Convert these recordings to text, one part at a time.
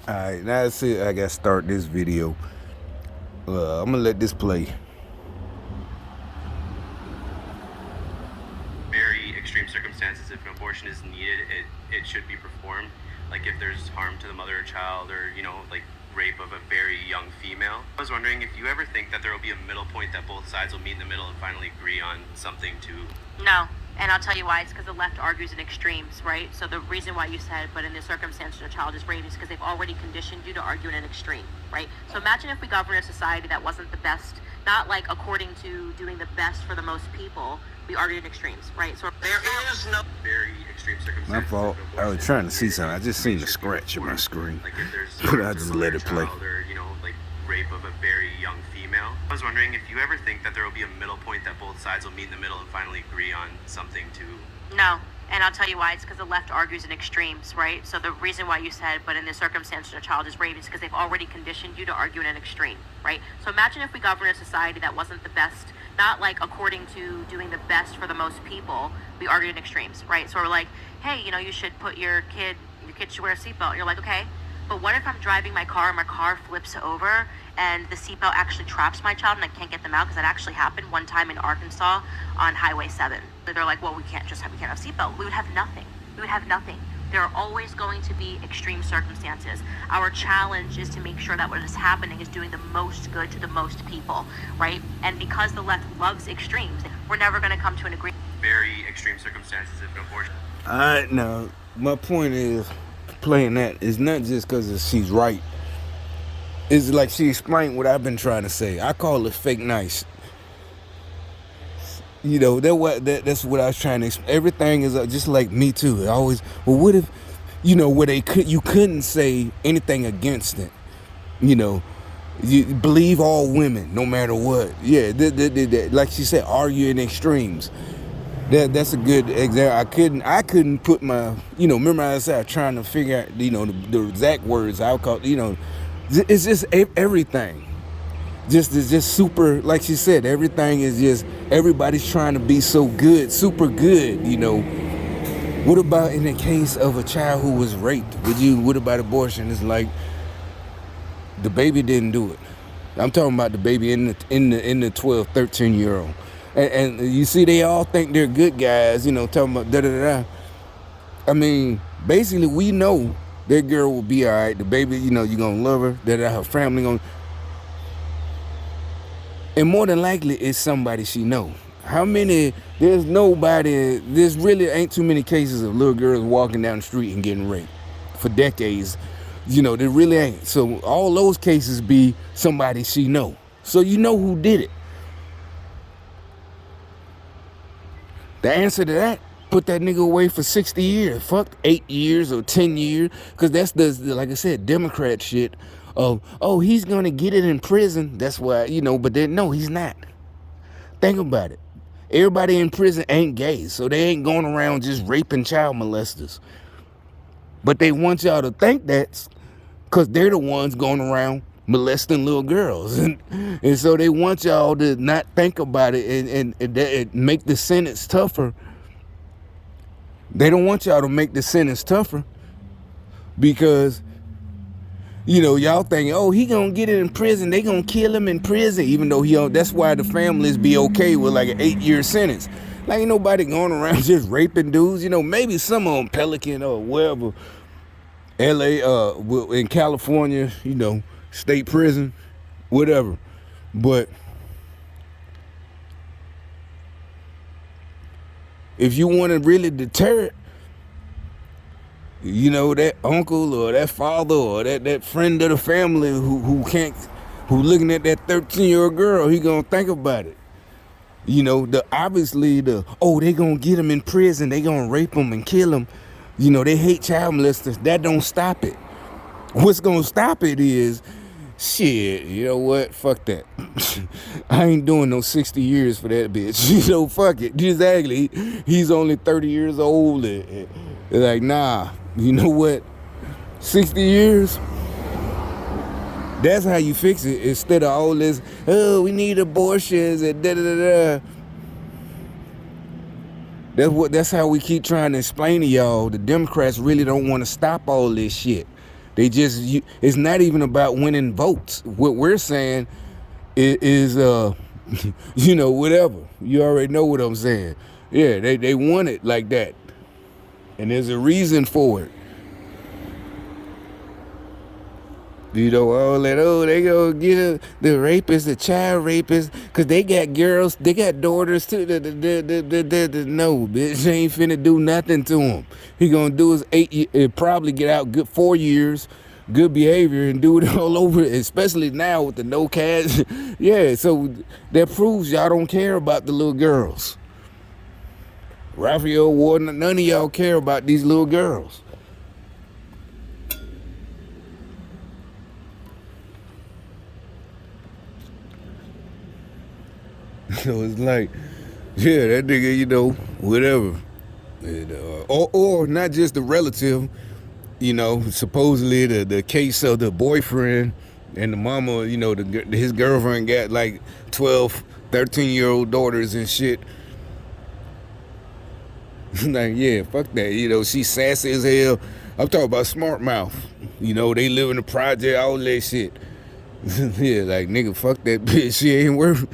Alright, now that's it. I gotta start this video. I'm gonna let this play. Very extreme circumstances, if an abortion is needed, it should be performed. Like if there's harm to the mother or child, or like rape of a very young female. I was wondering if you ever think that there will be a middle point, that both sides will meet in the middle and finally agree on something to. No. And I'll tell you why. It's because the left argues in extremes, right? So the reason why you said, but in this circumstance, the child is raped, is because they've already conditioned you to argue in an extreme, right? So imagine if we govern a society that wasn't the best, not like according to doing the best for the most people. We argued in extremes, right? So there is no very extreme circumstances. My fault. I was trying to see something. I just seen a scratch in my screen. Like if there's But I just let it play. Or, like rape of a very young female. I was wondering if you ever think that there will be a middle point, that both sides will meet in the middle and finally agree on something to. No. And I'll tell you why. It's because the left argues in extremes, right? So the reason why you said, but in this circumstance, the child is raped, is because they've already conditioned you to argue in an extreme, right? So imagine if we govern a society that wasn't the best, not like according to doing the best for the most people. We argued in extremes, right? So we're like, hey, you should put your kid should wear a seatbelt. You're like, okay, but what if I'm driving my car and my car flips over and the seatbelt actually traps my child and I can't get them out? Because that actually happened one time in Arkansas on Highway 7. They're like, well, we can't have seatbelt. We would have nothing. There are always going to be extreme circumstances. Our challenge is to make sure that what is happening is doing the most good to the most people, right? And because the left loves extremes, we're never going to come to an agreement. Very extreme circumstances, if an abortion. Alright, now, my point is, playing that is not just because she's right. It's like she explained what I've been trying to say. I call it fake nice. That's what I was trying to explain. Everything is just like Me Too. It always, well, what if, where you couldn't say anything against it. You believe all women, no matter what. Yeah, like she said, argue in extremes. That's a good example. I couldn't put my, remember I said trying to figure out, the exact words I would call, it's just everything. It's just super, like she said, everything is just, everybody's trying to be so good, super good, What about in the case of a child who was raped? What about abortion? It's like, the baby didn't do it. I'm talking about the baby in the 12, 13-year-old. And you see, they all think they're good guys, talking about da-da-da-da. I mean, basically, we know that girl will be all right. The baby, you're going to love her, that her family going to. And more than likely, it's somebody she know. There's really ain't too many cases of little girls walking down the street and getting raped for decades. There really ain't. So all those cases be somebody she know. So you know who did it. The answer to that, put that nigga away for 60 years. Fuck 8 years or 10 years. Because that's like I said, Democrat shit of, oh, he's going to get it in prison. That's why, but then, no, he's not. Think about it. Everybody in prison ain't gay. So they ain't going around just raping child molesters. But they want y'all to think that's because they're the ones going around molesting little girls. And so they want y'all to not think about it and make the sentence tougher. They don't want y'all to make the sentence tougher because, y'all think, oh, he gonna get it in prison. They gonna kill him in prison, even though that's why the families be okay with like an 8-year sentence. Like, ain't nobody going around just raping dudes. Maybe some of them Pelican or wherever, LA, in California, state prison, whatever. But if you want to really deter it, that uncle or that father or that friend of the family who looking at that 13-year-old girl, he gonna think about it. They gonna get him in prison, they gonna rape him and kill him. They hate child molesters. That don't stop it. What's gonna stop it is, shit, you know what? Fuck that. I ain't doing no 60 years for that bitch. Fuck it. Exactly. He's only 30 years old. And like, nah, you know what? 60 years? That's how you fix it. Instead of all this, oh, we need abortions and da-da-da-da. That's how we keep trying to explain to y'all. The Democrats really don't want to stop all this shit. It's not even about winning votes. What we're saying is whatever. You already know what I'm saying. Yeah, they want it like that. And there's a reason for it. All that, they go get the rapist, the child rapist, because they got girls, they got daughters too. No, bitch, they ain't finna do nothing to him. He gonna do his 8 years, probably get out good 4 years, good behavior, and do it all over, especially now with the no cash. Yeah, so that proves y'all don't care about the little girls. Raphael Warden, none of y'all care about these little girls. So it's like, yeah, that nigga, whatever. And, or not just the relative, supposedly the case of the boyfriend and the mama, his girlfriend got like 12, 13-year-old daughters and shit. Like, yeah, fuck that. She sassy as hell. I'm talking about smart mouth. They live in the project, all that shit. Yeah, like, nigga, fuck that bitch. She ain't worth.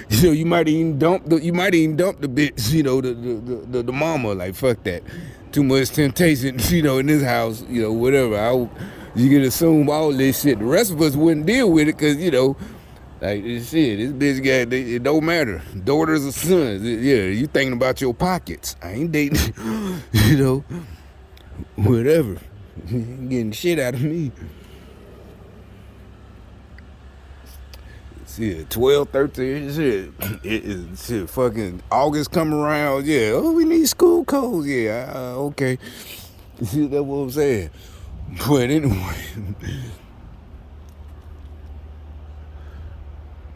You might even dump the bitch. The mama. Like, fuck that. Too much temptation. In this house. Whatever. You can assume all this shit. The rest of us wouldn't deal with it because like this shit. This bitch got it don't matter. Daughters or sons. Yeah, you thinking about your pockets. I ain't dating. Whatever. Getting shit out of me. Shit, 12, 13, shit. It is shit. Fucking August come around. Yeah. Oh, we need school codes. Yeah. Okay. See, that's what I'm saying. But anyway.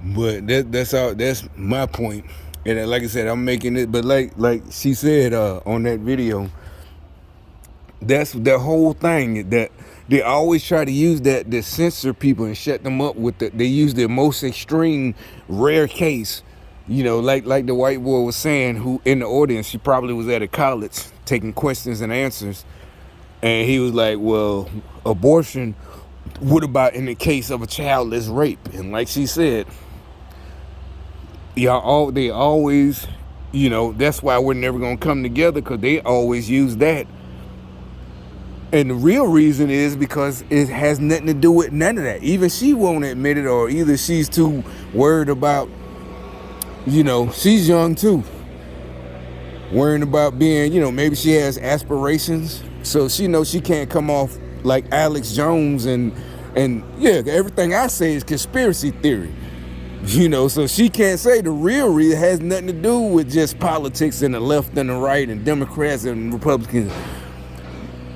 But that's all. That's my point. And like I said, I'm making it. But like she said on that video, that's the whole thing. That they always try to use that to censor people and shut them up with they use the most extreme rare case. Like the white boy was saying, who in the audience, she probably was at a college taking questions and answers, and he was like, well, abortion, what about in the case of a childless rape? And like she said, they always, that's why we're never gonna come together, because they always use that. And the real reason is because it has nothing to do with none of that. Even she won't admit it, or either she's too worried about, she's young too. Worrying about being, maybe she has aspirations. So she knows she can't come off like Alex Jones and yeah, everything I say is conspiracy theory. So she can't say the real reason has nothing to do with just politics and the left and the right and Democrats and Republicans.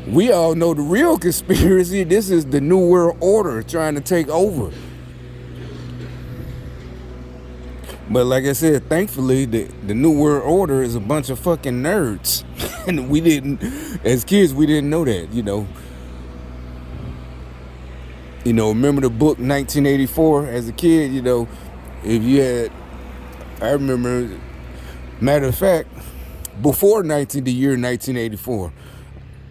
We all know the real conspiracy. This is the New World Order trying to take over. But like I said, thankfully, the New World Order is a bunch of fucking nerds. And we didn't, as kids, we didn't know that, remember the book 1984 as a kid, if you had, I remember, matter of fact, before the year 1984,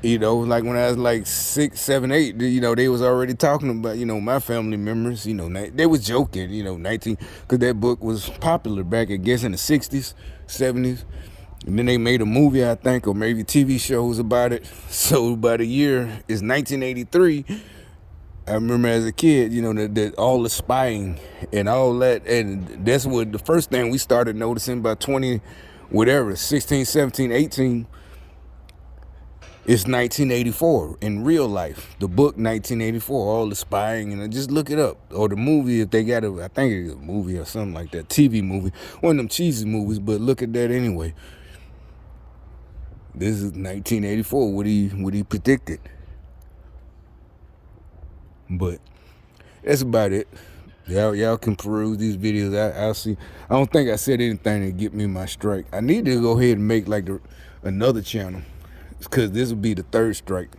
like when I was like 6, 7, 8, they was already talking about, my family members, they was joking, 19, because that book was popular back, I guess, in the 60s, 70s. And then they made a movie, I think, or maybe TV shows about it. So by the year is 1983, I remember as a kid, that all the spying and all that. And that's what the first thing we started noticing by 20, whatever, 16, 17, 18. It's 1984 in real life. The book 1984, all the spying, and just look it up. Or the movie, if they got I think it's a movie or something like that, TV movie. One of them cheesy movies, but look at that anyway. This is 1984, what he predicted. But that's about it. Y'all can peruse these videos. I'll see. I don't think I said anything to get me my strike. I need to go ahead and make like another channel, because this will be the third strike.